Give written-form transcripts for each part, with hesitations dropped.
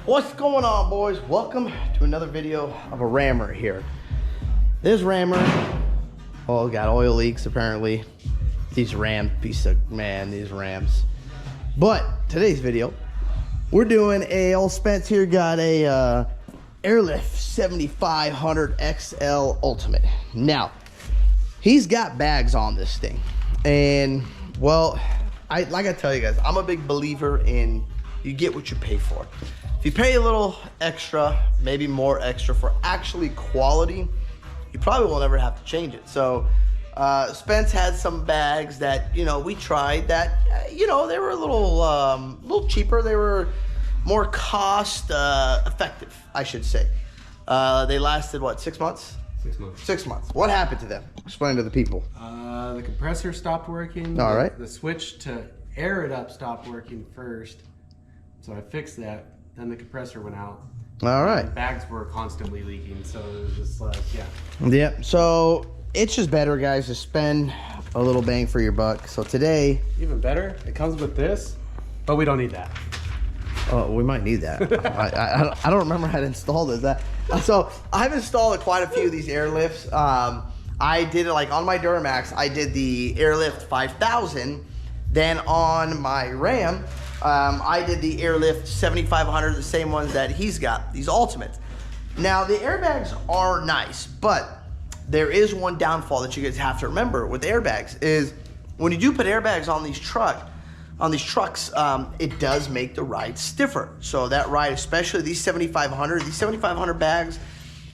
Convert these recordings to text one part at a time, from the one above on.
What's going on, boys? Welcome to another video of a rammer here. This rammer, oh, got oil leaks apparently. These Rams, these Rams. But today's video, we're doing old Spence here got a Airlift 7500 XL Ultimate. Now, he's got bags on this thing, and well, like I tell you guys, I'm a big believer in you get what you pay for. If you pay a little extra, maybe more extra for actually quality, you probably will never have to change it. So Spence had some bags that, you know, we tried that, you know, they were a little cheaper. They were more cost effective, I should say. They lasted, what, 6 months? 6 months. 6 months. What happened to them? Explain to the people. The compressor stopped working. All right. The switch to air it up stopped working first. So I fixed that. Then the compressor went out. All right. The bags were constantly leaking, so it was just like, yeah. Yep. So it's just better, guys, to spend a little bang for your buck. So today, Even better, it comes with this, but we don't need that. oh, we might need that. I don't remember how to install this. So I've installed quite a few of these airlifts. I did it like on my Duramax. I did the Airlift 5000. Then on my Ram, I did the Airlift 7500, the same ones that he's got, these Ultimates. Now, the airbags are nice, but there is one downfall that you guys have to remember with airbags is when you do put airbags on these trucks, it does make the ride stiffer. So that ride, especially these 7500 bags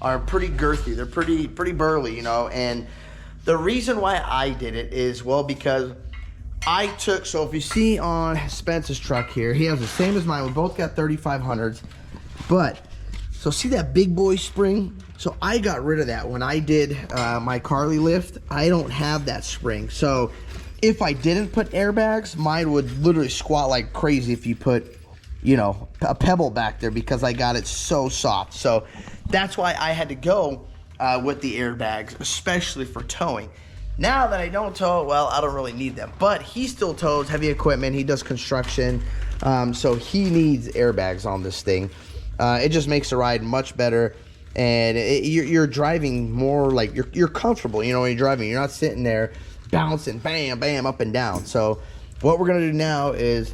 are pretty girthy. They're pretty burly, you know. And the reason why I did it is, well, because I took, so if you see on Spence's truck here, he has the same as mine. We both got 3500s, but so see that big boy spring? So I got rid of that when I did my Carly lift. I don't have that spring. So if I didn't put airbags, mine would literally squat like crazy if you put, you know, a pebble back there because I got it so soft. So that's why I had to go with the airbags, especially for towing. Now that I don't tow, well, I don't really need them. But he still tows heavy equipment. He does construction. So he needs airbags on this thing. It just makes the ride much better. And you're driving more like you're comfortable. You know, when you're driving, you're not sitting there bouncing, bam, bam, up and down. So what we're going to do now is,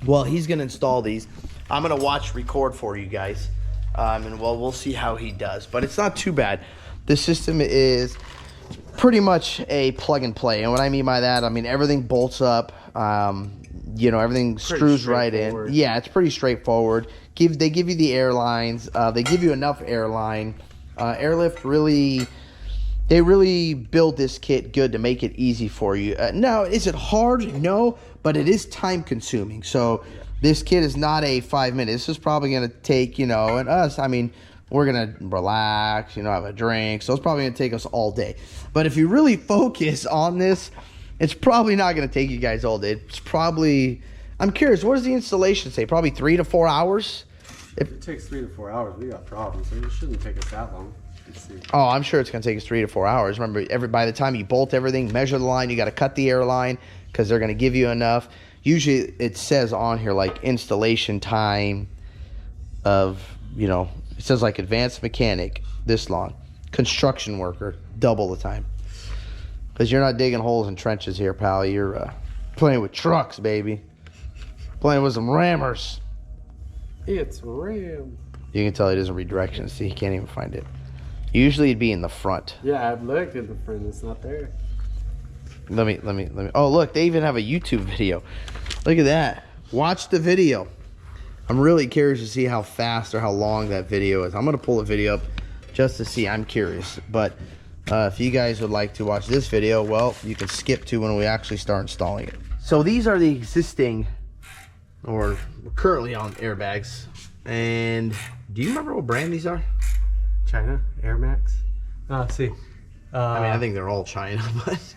well, he's going to install these. I'm going to record for you guys. And well, we'll see how he does. But it's not too bad. The system is pretty much a plug and play. And what I mean by that, I mean everything bolts up. You know, everything screws right in. Yeah, it's pretty straightforward. They give you the airlines. They give you enough airline. Airlift really, they really build this kit good to make it easy for you. Now, is it hard? No, but it is time consuming. So this kit is not a 5 minutes. This is probably going to take, you know, and us, I mean, we're going to relax, you know, have a drink. So it's probably going to take us all day. But if you really focus on this, it's probably not going to take you guys all day. It's probably, I'm curious, what does the installation say? Probably 3 to 4 hours? If it takes 3 to 4 hours, we got problems. So it shouldn't take us that long. Let's see. Oh, I'm sure it's going to take us 3 to 4 hours. Remember, by the time you bolt everything, measure the line, you got to cut the airline because they're going to give you enough. Usually it says on here like installation time of, you know, it says like advanced mechanic, this long. Construction worker, double the time. Because you're not digging holes in trenches here, pal. You're playing with trucks, baby. Playing with some rammers. It's Ram. You can tell he doesn't read directions. See, he can't even find it. Usually it'd be in the front. Yeah, I've looked at the front. It's not there. Let me. Oh, look, they even have a YouTube video. Look at that. Watch the video. I'm really curious to see how fast or how long that video is. I'm going to pull a video up just to see. I'm curious. But if you guys would like to watch this video, well, you can skip to when we actually start installing it. So these are the existing, or currently on airbags. And do you remember what brand these are? China Air Max. Let's see. I mean, I think they're all China, but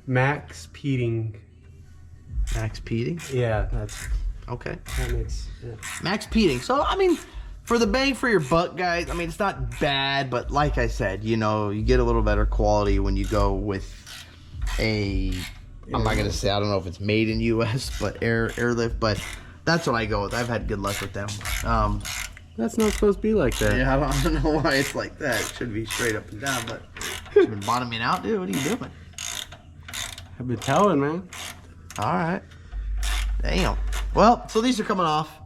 Max Peating. Max Peating? Yeah, that's okay. That makes, yeah. Max Peating. So, I mean, for the bang for your buck, guys, I mean, it's not bad, but like I said, you know, you get a little better quality when you go with a, I'm not going to say, I don't know if it's made in U.S., but Airlift, but That's what I go with. I've had good luck with them. That's not supposed to be like that. Yeah, I don't know why it's like that. It should be straight up and down, but it's been bottoming out, dude. What are you doing? I've been telling, man. All right. Damn. Well, so these are coming off.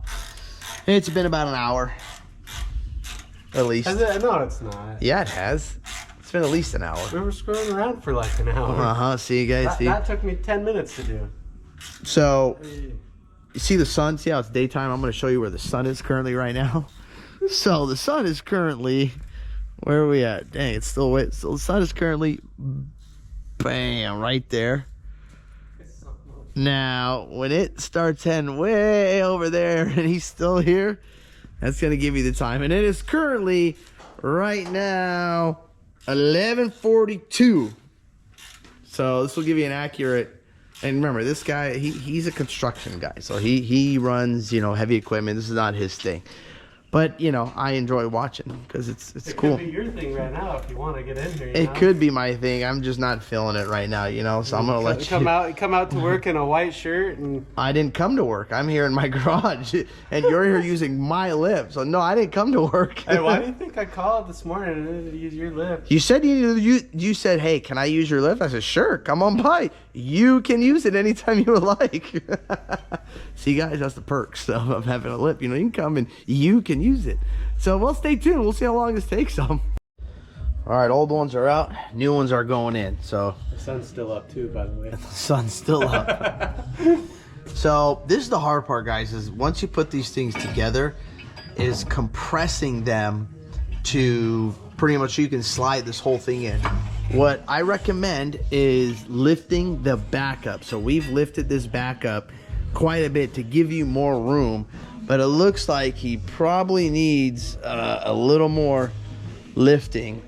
It's been about an hour. At least. No, it's not. Yeah, it has. It's been at least an hour. We were scrolling around for like an hour. Uh-huh. See, you guys? See? That took me 10 minutes to do. So, you see the sun? See how it's daytime? I'm going to show you where the sun is currently right now. So, the sun is currently... Where are we at? Dang, it's still wet. So, the sun is currently... Bam, right there. Now, when it starts heading way over there and he's still here, that's going to give you the time. And it is currently, right now, 11:42. So this will give you an accurate... And remember, this guy, he's a construction guy. So he runs, you know, heavy equipment. This is not his thing. But, you know, I enjoy watching because it's cool. It could be your thing right now if you want to get in here. It could be my thing. I'm just not feeling it right now, you know. So I'm gonna let you come out to work in a white shirt and. I didn't come to work. I'm here in my garage, and you're here using my lift. So no, I didn't come to work. Hey, why do you think I called this morning to use your lift? You said you said, hey, can I use your lift? I said, sure, come on by. You can use it anytime you would like. See, guys, that's the perks of having a lift. You know, you can come and you can use it. So, well, stay tuned. We'll see how long this takes them. All right, old ones are out. New ones are going in. So the sun's still up, too, by the way. The sun's still up. So this is the hard part, guys, is once you put these things together, is compressing them to pretty much you can slide this whole thing in. What I recommend is lifting the back up. So we've lifted this back up quite a bit to give you more room, but it looks like he probably needs a little more lifting.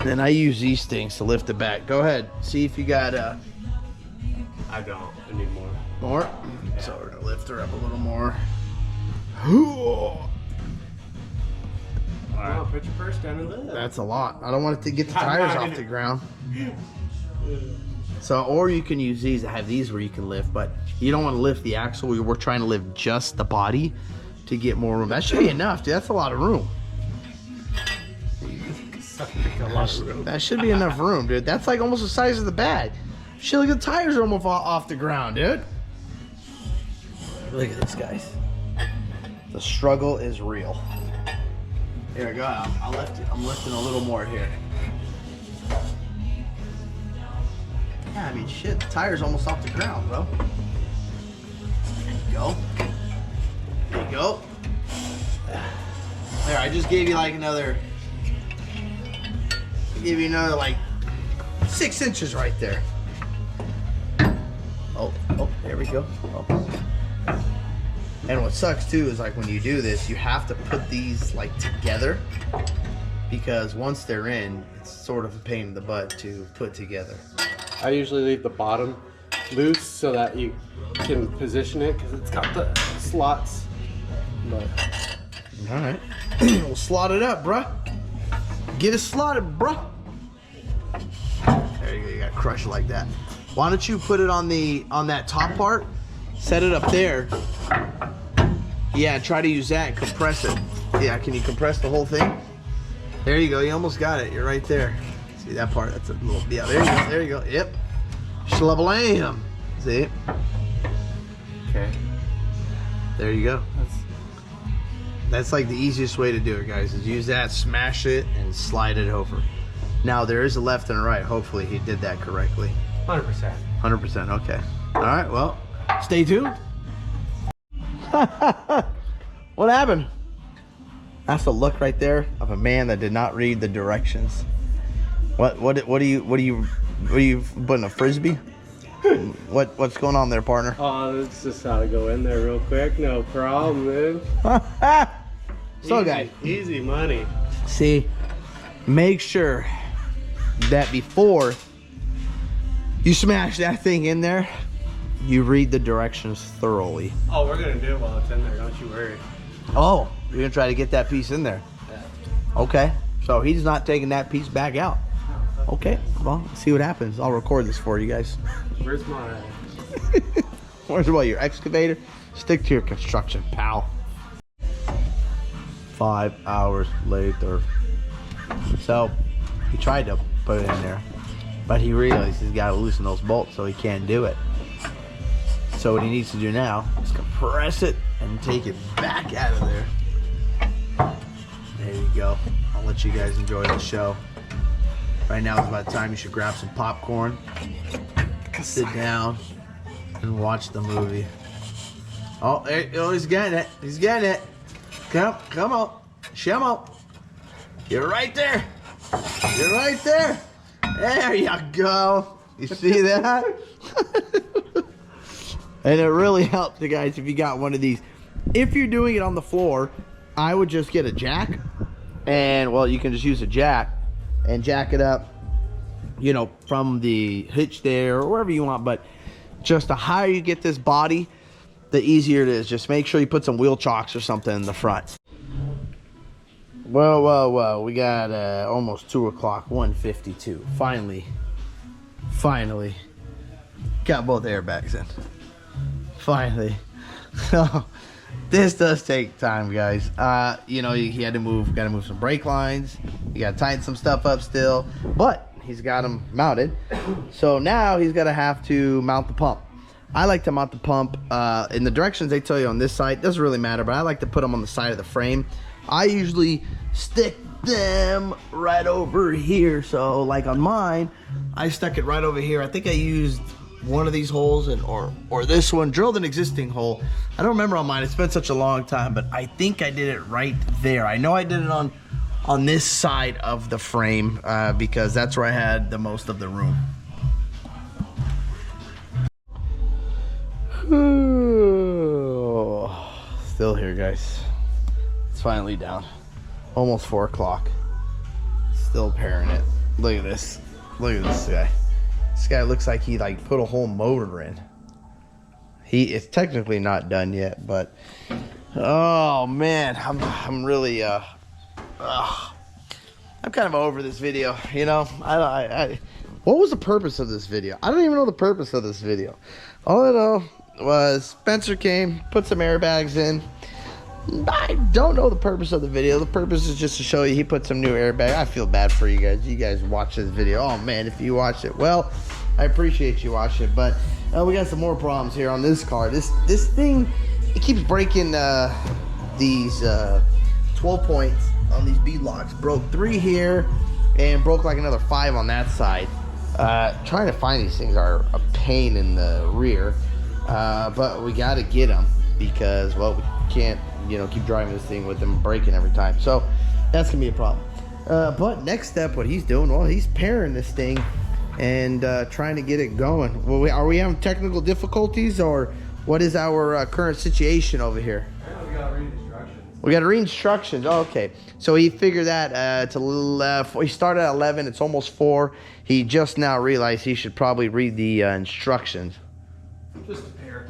And I use these things to lift the back. Go ahead, see if you got I don't. I need more. More? Yeah. So we're gonna lift her up a little more. All right. Put your purse down and lift. That's a lot. I don't want it to get the tires off the ground. So, or you can use these. I have these where you can lift, but you don't want to lift the axle. We're trying to lift just the body to get more room. That should be enough, dude. That's a lot of room. That should be enough room, dude. That's like almost the size of the bag. Shit, look at the tires are almost off the ground, dude. Look at this, guys. The struggle is real. Here we go. I'll lift it. I'm lifting a little more here. Yeah, I mean, shit, the tire's almost off the ground, bro. There you go. There you go. There, I just gave you like another... Give you another like 6 inches right there. Oh, there we go. Oh. And what sucks too is like when you do this, you have to put these like together because once they're in, it's sort of a pain in the butt to put together. I usually leave the bottom loose so that you can position it because it's got the slots. But all right, we'll slot it up, bruh. Get it slotted, bruh. There you go. You gotta crush it like that. Why don't you put it on that top part? Set it up there. Yeah, try to use that and compress it. Yeah, can you compress the whole thing? There you go. You almost got it. You're right there. See that part? That's a little. Yeah, there you go. There you go. Yep. Shlablam. See? Okay. There you go. That's like the easiest way to do it, guys, is use that, smash it, and slide it over. Now, there is a left and a right. Hopefully, he did that correctly. 100%. 100%, okay. All right, well, stay tuned. What happened? That's the look right there of a man that did not read the directions. What are you putting a frisbee? What's going on there, partner? Oh, it's just how to go in there real quick. No problem, man. So, guys, easy money. See, make sure that before you smash that thing in there, you read the directions thoroughly. Oh, we're gonna do it while it's in there. Don't you worry. Oh, you're gonna try to get that piece in there. Yeah. Okay, so he's not taking that piece back out. Okay, well, let's see what happens. I'll record this for you guys. Where's my... Where's what, your excavator? Stick to your construction, pal. 5 hours later. So he tried to put it in there, but he realized he's got to loosen those bolts, so he can't do it. So what he needs to do now is compress it and take it back out of there. There you go. I'll let you guys enjoy the show. Right now is about the time you should grab some popcorn, sit down, and watch the movie. Oh, he's getting it. He's getting it. Come on. Come on. You're right there. You're right there. There you go. You see that? And it really helps you guys if you got one of these. If you're doing it on the floor, I would just get a jack. And, well, you can just use a jack and jack it up, you know, from the hitch there or wherever you want. But just the higher you get this body, the easier it is. Just make sure you put some wheel chocks or something in the front. Well, we got almost 2 o'clock, 1:52. Finally got both airbags in. Finally. So this does take time, guys. You know, he had to gotta move some brake lines. You gotta tighten some stuff up still, but he's got them mounted. So now he's gonna have to mount the pump. I like to mount the pump in the directions they tell you on this side. Doesn't really matter, but I like to put them on the side of the frame. I usually stick them right over here. So like on mine, I stuck it right over here. I think I used one of these holes or this one, drilled an existing hole. I don't remember on mine. It's been such a long time, but I think I did it right there. I know I did it on this side of the frame because that's where I had the most of the room. Still here, guys. It's finally down. Almost 4 o'clock. Still pairing it. Look at this. Look at this guy. This guy looks like he put a whole motor in. It's technically not done yet, but oh man, I'm really I'm kind of over this video. You know, what was the purpose of this video? I don't even know the purpose of this video. All I know was Spencer came, put some airbags in. I don't know the purpose of the video. The purpose is just to show you he put some new airbag. I feel bad for you guys. You guys watch this video. Oh man, if you watch it, well, I appreciate you watching it. But we got some more problems here on this car. This thing, it keeps breaking these 12 points on these bead locks. Broke 3 here and broke like another 5 on that side. Trying to find these things are a pain in the rear, but we got to get them because, well, we can't, you know, keep driving this thing with them breaking every time. So that's gonna be a problem. But next step, what he's doing, well, he's pairing this thing and trying to get it going. Well, are we having technical difficulties, or what is our current situation over here? We got to read instructions. We got to read instructions. Oh, okay. So he figured that he started at 11. It's almost 4. He just now realized he should probably read the instructions. Just a pair.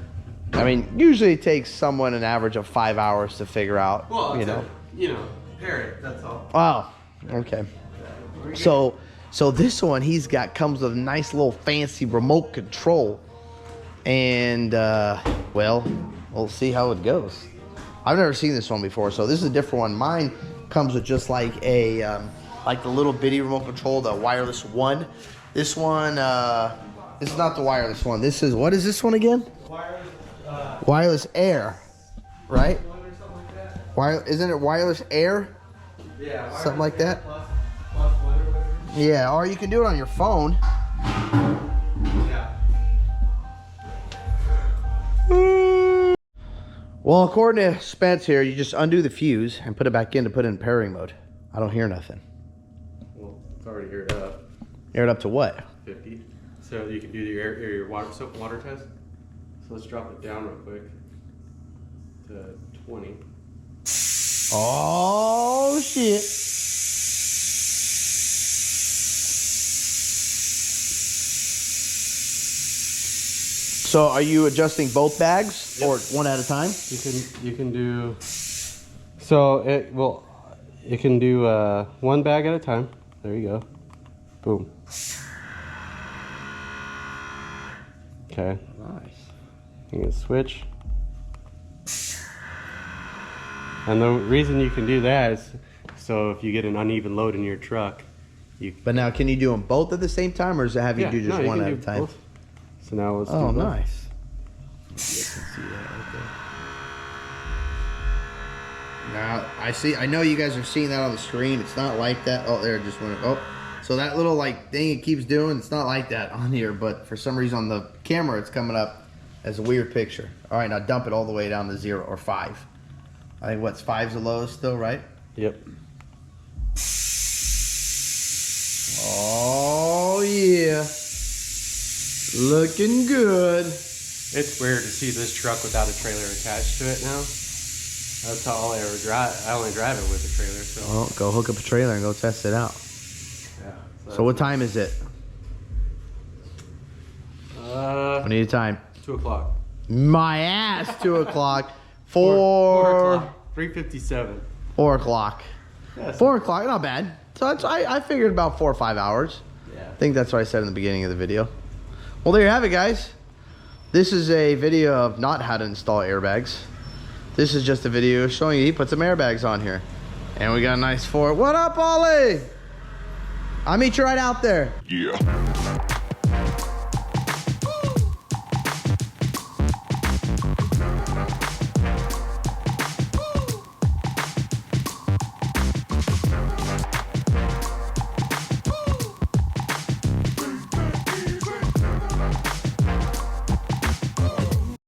I mean, usually it takes someone an average of 5 hours to figure out. Well, you know, pair it. That's all. Oh, okay. So this one comes with a nice little fancy remote control, and well, we'll see how it goes. I've never seen this one before, so this is a different one. Mine comes with just like a like the little bitty remote control, the wireless one. This one, this is not the wireless one. This is, what is this one again? Wireless Air, right? Isn't it wireless Air? Yeah. Something like that. Plus one or whatever. Yeah, or you can do it on your phone. Yeah. Well, according to Spence here, you just undo the fuse and put it back in to put it in pairing mode. I don't hear nothing. Well, it's already aired up. Aired up to what? 50. So you can do your soap and water test. So let's drop it down real quick to 20. Oh, shit. So are you adjusting both bags, or one at a time? You can do, so it can do one bag at a time. There you go. Boom. Okay. Nice. You can switch. And the reason you can do that is so if you get an uneven load in your truck, you. But now, can you do them both at the same time, or does it have you do just one at a time? Both. So now let's do Oh, both. nice. You guys can see that right there. Now I see. I know you guys are seeing that on the screen. It's not like that. Oh, there it just went. Oh, so that little like thing it keeps doing. It's not like that on here, but for some reason on the camera, it's coming up as a weird picture. All right, now dump it all the way down to 0 or 5. I think what's 5's the lowest still, right? Yep. Oh yeah, looking good. It's weird to see this truck without a trailer attached to it now. That's all I ever drive. I only drive it with a trailer. So. Well, go hook up a trailer and go test it out. Yeah. So what time is it? I need a time. 2 o'clock. My ass, 2 o'clock. 4 o'clock. 3:57. 4 o'clock. Yeah, 4 o'clock, not bad. So that's, I figured about 4 or 5 hours. Yeah. I think that's what I said in the beginning of the video. Well, there you have it, guys. This is a video of not how to install airbags. This is just a video showing you he put some airbags on here. And we got a nice Ford. What up, Ollie? I'll meet you right out there. Yeah.